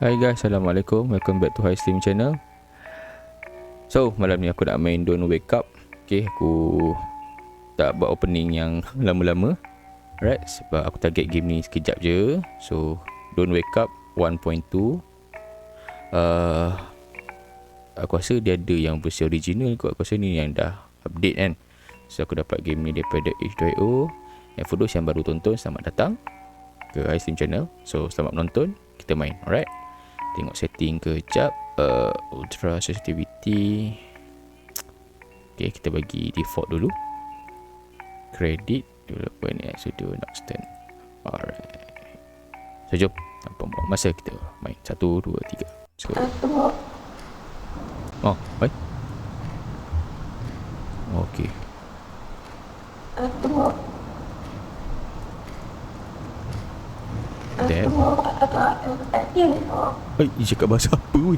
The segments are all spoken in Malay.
Hai guys, Assalamualaikum. Welcome back to High Slim Channel. So, malam ni aku nak main Don't Wake Up. Okay, aku tak buat opening yang lama-lama. Alright, sebab aku target game ni sekejap je. So, Don't Wake Up 1.2. Aku rasa dia ada yang versi original kot. Aku rasa ni yang dah update kan. So, aku dapat game ni daripada H2O. And for those yang baru tonton, selamat datang ke High Slim Channel. So, selamat menonton. Kita main, alright. Tengok setting kejap. Ultra sensitivity. Okay, kita bagi default dulu. Credit developer ni studio nak stand. Alright. So jom, tanpa buang masa kita main. 1, 2, 3. So. Oh, baik. Okay. That. Dia cakap bahasa apa weh?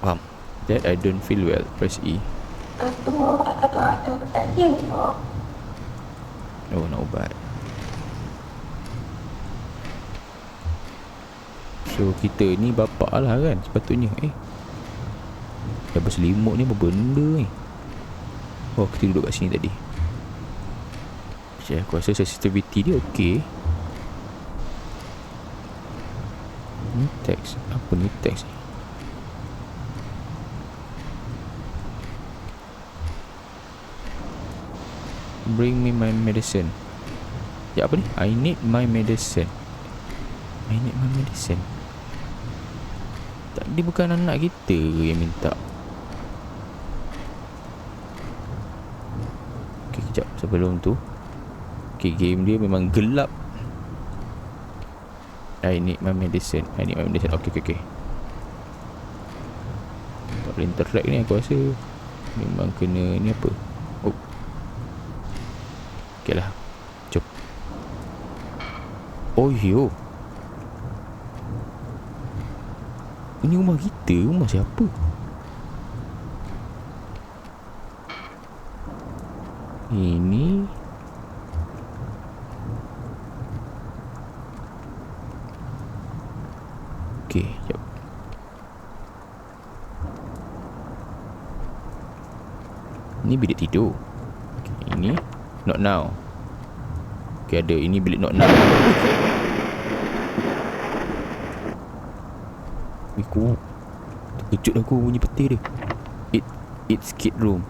Faham. That I don't feel well. Press E. Oh, nak ubat. So, kita ni bapak lah kan sepatutnya. Dah berselimut ni apa benda ni? Oh, kita duduk kat sini tadi. Aku rasa sensitivity dia okey. Ni teks. Apa ni teks ni? Bring me my medicine. Ya, apa ni? I need my medicine. I need my medicine. Tak, dia bukan anak kita yang minta. Okay, kejap sebelum tu. Okay, game dia memang gelap. I need my medicine. I need my medicine. Okay. Tak boleh interact ni aku rasa. Memang kena ni apa. Oh. Okay lah. Jom. Oh yo. Ini rumah kita. Rumah siapa? Ini. Okay, jap. Ini bilik tidur. Okay, ini not now. Okay, ada. Ini bilik not now. Aku terkejut aku bunyi peti dia. It's kid room.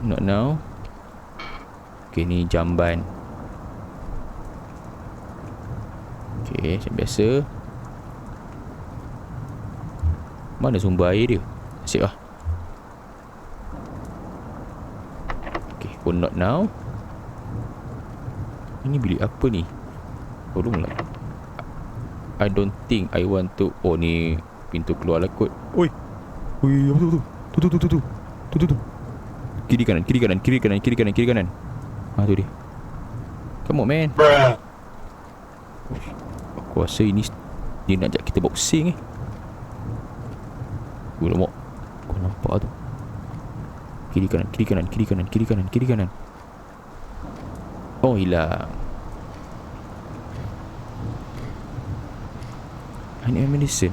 Not now. Okay, ni jamban. Okay, macam biasa. Mana sumber air dia? Asyik lah. Okay, pun not now. Ini bilik apa ni? Tolonglah. I don't think I want to. Oh, ni pintu keluar lah kot. Oi, apa tu? Tu. Kiri kanan. Ah, tu dia. Come on, man. Aku rasa ini dia nak ajak kita boxing Alamak. Kau nampak tu? Kiri kanan. Oh, hilang. I need medicine.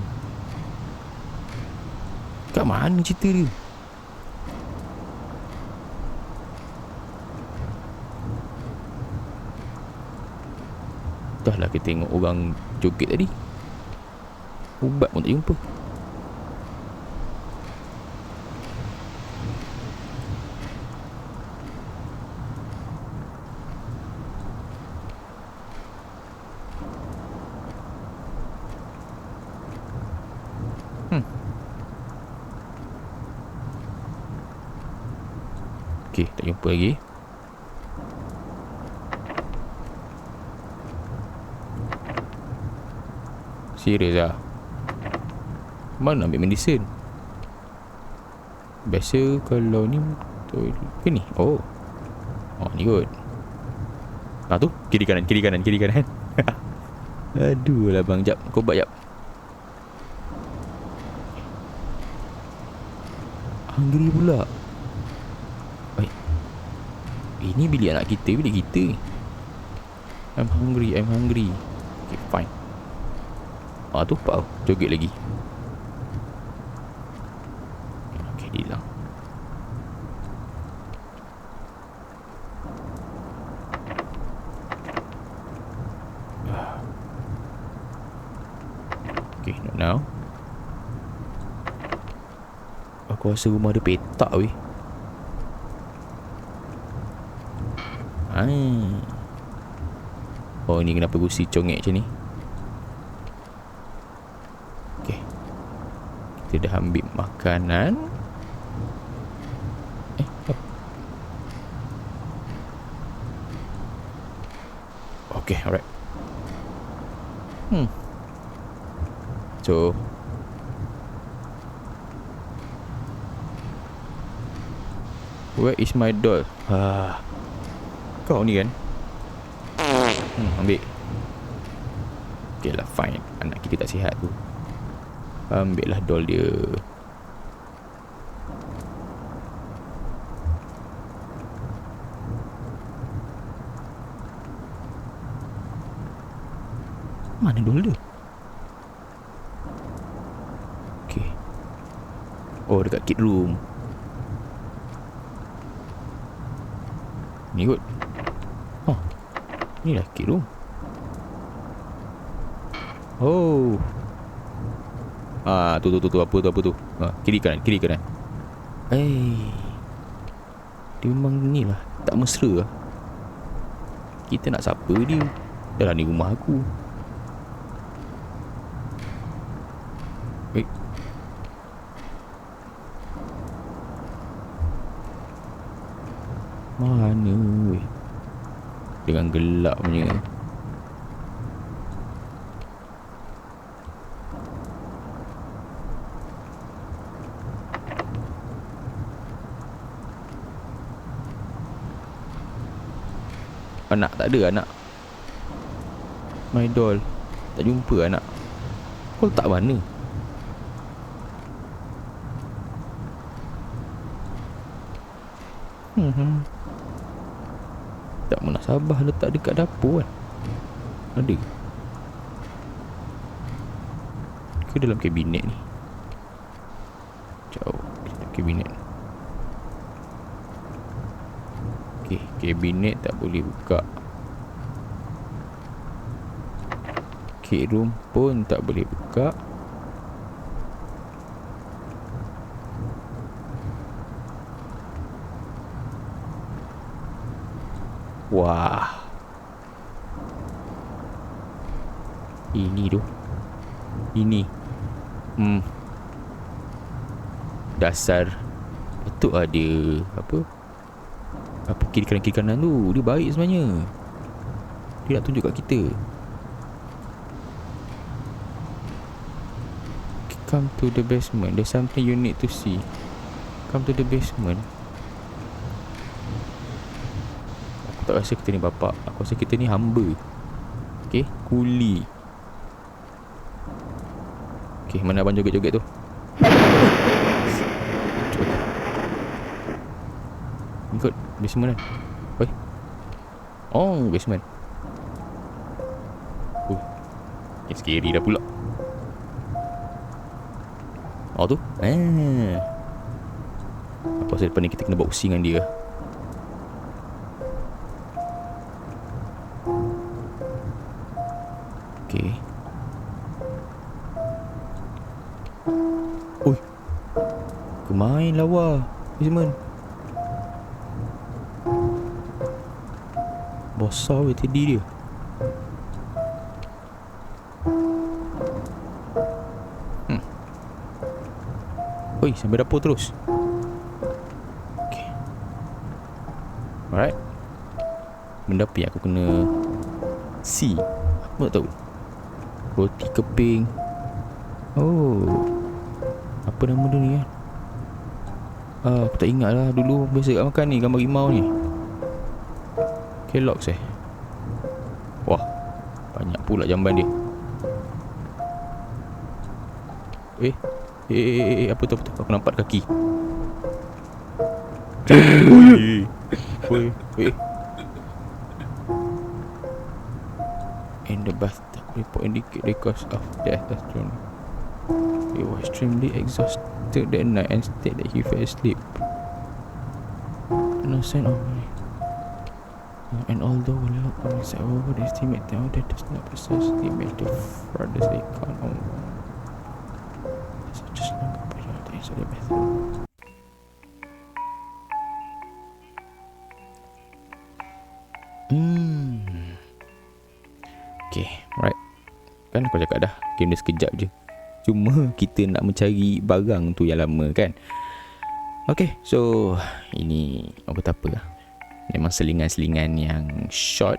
Kat mana cerita dia? Dah lah kita tengok orang joget tadi. Ubat pun tak jumpa. Okay, tak jumpa lagi. Serius lah. Mana ambil medicine? Biasa kalau ni ke ni? Oh, ni kot. Tu kiri kanan. Aduh lah bang. Jap, kau buat jap. Hungry pula. Baik. Ini bilik anak kita, bilik kita. I'm hungry. Okay, fine. Tu pak joget lagi. Okay, dia hilang. Okay, not now. Aku rasa rumah dia petak weh. Oh, ni kenapa gusi congek macam ni? Okay, kita dah ambil makanan. Okay, alright. So where is my doll? Kau ni kan? Ambil. Okay lah, fine. Anak kita tak sihat tu. Ambil lah doll dia. Mana doll dia? Okay. Oh, dekat kid room. Ni kot. Ni lah kid room. Oh. Tu apa tu? Kiri kanan. Dia memang ni lah, tak mesra lah. Kita nak siapa dia? Dah lah, ni rumah aku. Mana weh? Dengan gelap punya. Anak tak ada anak. My doll. Tak jumpa anak. Kau letak mana? Tak munasabah letak dekat dapur kan? Ada ke dalam kabinet ni? Jauh kabinet. Okay, kabinet tak boleh buka. Kid room pun tak boleh buka. Wah, ini tu. Ini dasar. Betul ada apa kiri kanan tu. Dia baik sebenarnya. Dia nak tunjuk kat kita. Come to the basement. There's something you need to see. Come to the basement. Aku tak rasa kita ni bapak. Aku rasa kita ni hamba. Okay, kuli. Okay, mana abang joget-joget tu? Ikut basement kan? Oi. Oh, basement. Scary dah pula. Oh tu. Aku rasa depan ni kita kena buat usi dengan dia. Okay. Oi. Kemain lawa basement. Besar weh tadi dia. Oi, sampai dapur terus. Okay. Alright. Benda apa yang aku kena see? Aku tak tahu. Roti keping. Oh, apa nama dia ni kan? Aku tak ingat lah. Dulu biasa kat makan ni, gambar rimau ni. Kellogg's Wah, banyak pula jamban dia. Apa tu? Aku nampak kaki. Wait. In the bathtub, report indicate the cause of death as drowning. He was extremely exhausted that night and stated that he fell asleep. No sign of me. And although Lord promised over the estimate now that does not precisely match the father's account on such a long period is the method. Okay, right. Kan aku cakap dah, game dia sekejap je. Cuma kita nak mencari barang tu yang lama kan. Okay, so ini aku kata apa lah. Memang selingan-selingan yang short.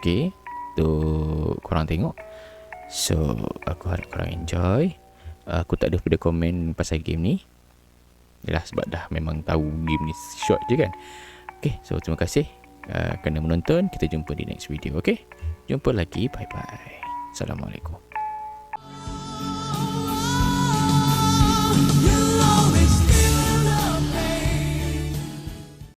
Okay, tu korang tengok. So aku harap korang enjoy. Aku tak ada pada komen pasal game ni. Yalah, sebab dah memang tahu game ni short je kan. Okay, so terima kasih kerana menonton. Kita jumpa di next video. Okay, jumpa lagi. Bye bye. Assalamualaikum.